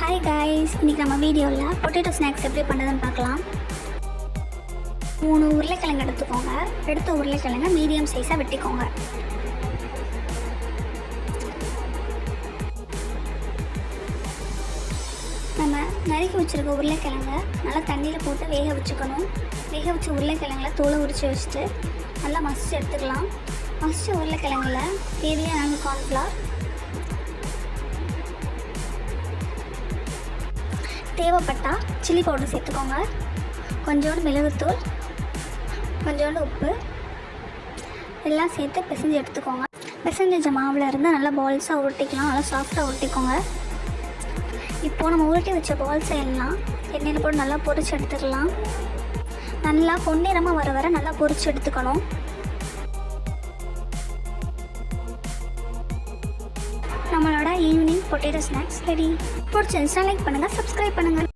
Hi guys, இன்றைக்கி நம்ம வீடியோவில் பொட்டேட்டோ ஸ்நாக்ஸ் எப்படி பண்ணுறதுன்னு பார்க்கலாம். 3 உருளைக்கிழங்கு எடுத்துக்கோங்க. எடுத்த உருளைக்கிழங்கு மீடியம் சைஸாக வெட்டிக்கோங்க. நம்ம நறுக்கி வச்சுருக்க உருளைக்கிழங்க நல்லா தண்ணியில் போட்டு வேக வச்சுக்கணும். வேக வச்ச உருளைக்கிழங்குல தோலை உரித்து வச்சுட்டு நல்லா மசிச்சு எடுத்துக்கலாம். மசிச்ச உருளைக்கிழங்குல தேவையான கார்ன்ஃப்ளவர், தேவைப்பட்டா சில்லி பவுடர் சேர்த்துக்கோங்க. கொஞ்சோண்டு மிளகுத்தூள், கொஞ்சோண்டு உப்பு எல்லாம் சேர்த்து பிசைஞ்சு எடுத்துக்கோங்க. பிசைஞ்ச மாவில் இருந்து நல்லா பால்ஸாக உருட்டிக்கலாம். நல்லா சாஃப்டாக உருட்டிக்கோங்க. இப்போது நம்ம உருட்டி வச்ச பால்ஸை எல்லாம் எண்ணெயில் போட்டு நல்லா பொரிச்சு எடுத்துக்கலாம். நல்லா பொன்னிறமாக வர வர நல்லா பொரிச்சு எடுத்துக்கணும். நம்மளோட ஈவினிங் பொட்டேட்டோ ஸ்நாக்ஸ் ரெடி. பிடிச்சிருந்துச்சுன்னா லைக் பண்ணுங்கள், சப்ஸ்கிரைப் பண்ணுங்கள்.